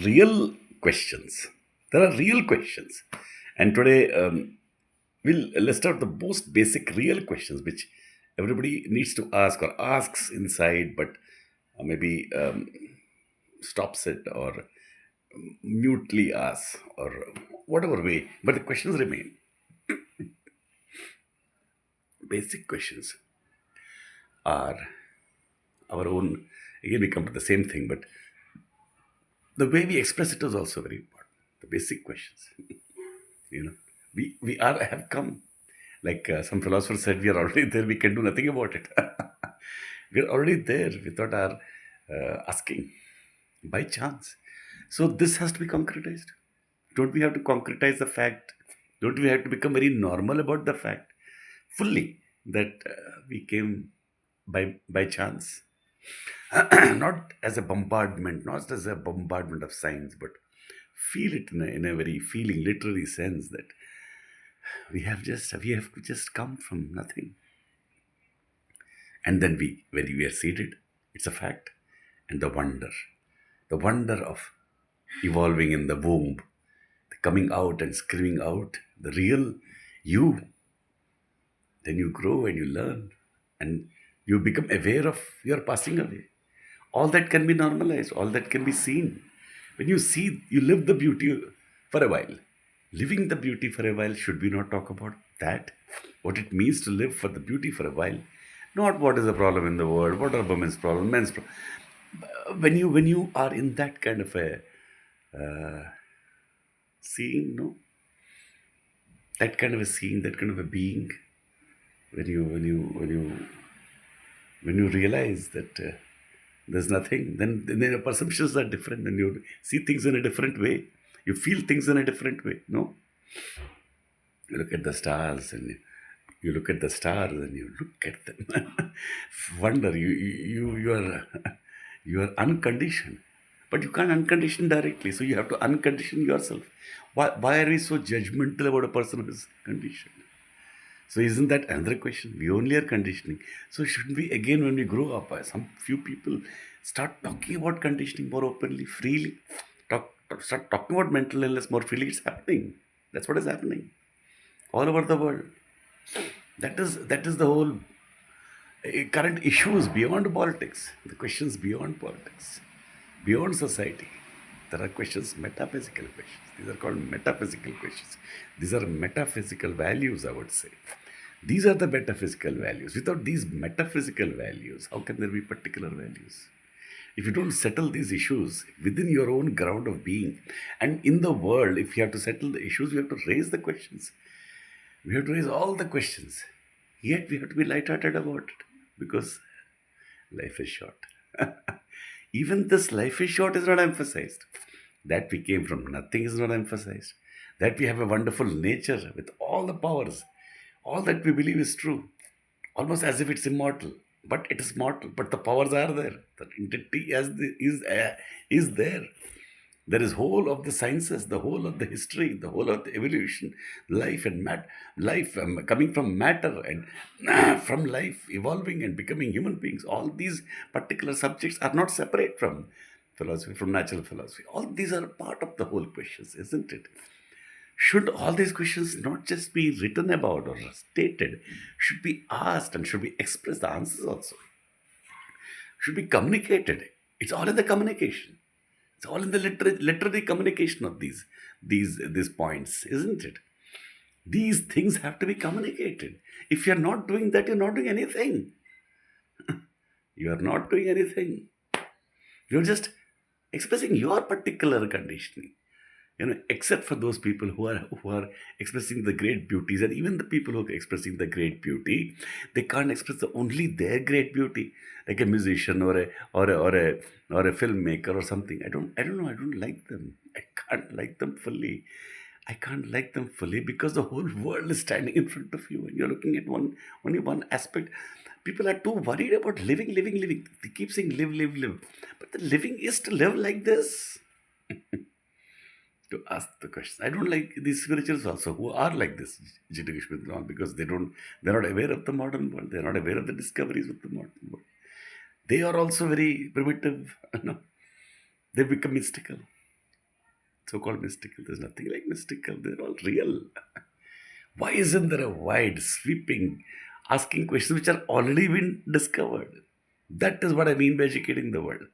real questions. There are real questions. And today, we'll list out the most basic real questions which everybody needs to ask or asks inside, but maybe stops it or mutely asks or whatever way. But the questions remain basic questions are our own. Again, we come to the same thing, but the way we express it is also very important. The basic questions. You know, we are have come. Like some philosophers said, we are already there. We can do nothing about it. We are already there without our asking by chance. So this has to be concretized. Don't we have to concretize the fact? Don't we have to become very normal about the fact fully that we came by chance? Not as a bombardment, not as a bombardment of science, but feel it in a very feeling, literary sense that we have just come from nothing, and then when we are seated, it's a fact, and the wonder of evolving in the womb, the coming out and screaming out, the real you. Then you grow and you learn, and you become aware of your passing away. All that can be normalized, all that can be seen. When you see, you live the beauty for a while. Living the beauty for a while, should we not talk about that? What it means to live for the beauty for a while? Not what is the problem in the world, what are women's problem, men's problem. When you are in that kind of a seeing, no, that kind of a seeing, that kind of a being, when you realize that there's nothing, then your perceptions are different, and you see things in a different way. You feel things in a different way. No, you look at the stars and you look at the stars and you look at them. Wonder you are you are unconditioned, but you can't uncondition directly. So you have to uncondition yourself. Why are we so judgmental about a person who is conditioned? So isn't that another question? We only are conditioning. So shouldn't we again, when we grow up, some few people start talking about conditioning more openly, freely, start talking about mental illness more freely? It's happening. That's what is happening all over the world. That is the whole current issues beyond politics. The questions beyond politics, beyond society. There are questions, metaphysical questions. These are called metaphysical questions. These are metaphysical values, I would say. These are the metaphysical values. Without these metaphysical values, how can there be particular values? If you don't settle these issues within your own ground of being, and in the world, if you have to settle the issues, you have to raise the questions. We have to raise all the questions. Yet we have to be lighthearted about it because life is short. Even this life is short is not emphasized. That we came from nothing is not emphasized. That we have a wonderful nature with all the powers, all that we believe is true, almost as if it's immortal. But it is mortal. But the powers are there. The entity is there. There is whole of the sciences, the whole of the history, the whole of the evolution, life and life coming from matter and from life evolving and becoming human beings. All these particular subjects are not separate from philosophy, from natural philosophy. All these are part of the whole questions, isn't it? Should all these questions not just be written about or stated, should be asked and should be expressed, the answers also should be communicated. It's all in the communication. It's all in the literary communication of these points, isn't it? These things have to be communicated. If you're not doing that, you're not doing anything. You are not doing anything. You're just expressing your particular conditioning. Except for those people who are expressing the great beauties, and even the people who are expressing the great beauty, they can't express only their great beauty, like a musician or a filmmaker or something. I don't know. I don't like them. I can't like them fully. I can't like them fully because the whole world is standing in front of you and you're looking at only one aspect. People are too worried about living, living, living. They keep saying live, live, live. But the living is to live like this. To ask the question. I don't like these spirituals also who are like this, Jittu Kishmir and all, because they're not aware of the modern world. They're not aware of the discoveries of the modern world. They are also very primitive. They become mystical. So-called mystical. There's nothing like mystical. They're all real. Why isn't there a wide, sweeping, asking questions which are already been discovered? That is what I mean by educating the world.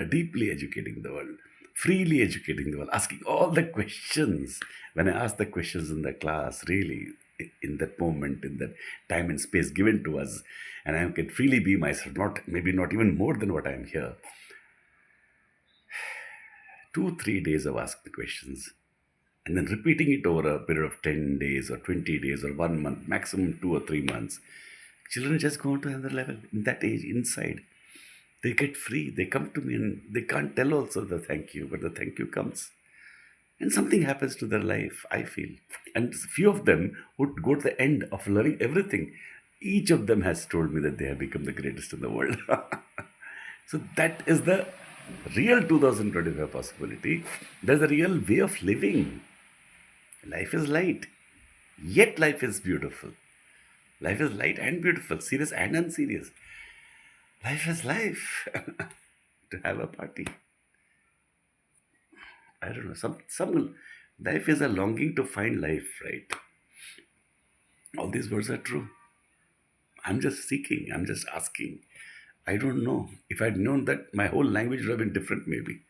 Deeply educating the world, freely educating the world, asking all the questions. When I ask the questions in the class, really, in that moment, in that time and space given to us, and I can freely be myself, not maybe not even more than what I am here. 2 3 days of asking questions and then repeating it over a period of 10 days or 20 days or 1 month, maximum 2 or 3 months. Children just go on to another level in that age inside. They get free. They come to me and they can't tell also the thank you, but the thank you comes. And something happens to their life, I feel. And few of them would go to the end of learning everything. Each of them has told me that they have become the greatest in the world. So that is the real 2025 possibility. There's a real way of living. Life is light, yet life is beautiful. Life is light and beautiful, serious and unserious. Life is life. To have a party. I don't know. Some life is a longing to find life, right? All these words are true. I'm just seeking. I'm just asking. I don't know. If I'd known that, my whole language would have been different, maybe.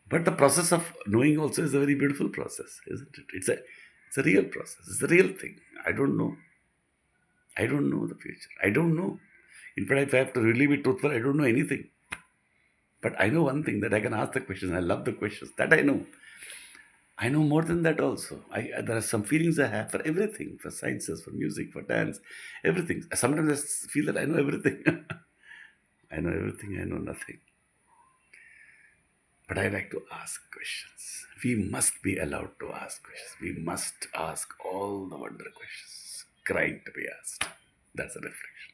But the process of knowing also is a very beautiful process, isn't it? It's a real process. It's a real thing. I don't know. I don't know the future. I don't know. In fact, if I have to really be truthful, I don't know anything. But I know one thing, that I can ask the questions. I love the questions. That I know. I know more than that also. There are some feelings I have for everything, for sciences, for music, for dance, everything. Sometimes I feel that I know everything. I know everything, I know nothing. But I like to ask questions. We must be allowed to ask questions. We must ask all the wonder questions, crying to be asked. That's a reflection.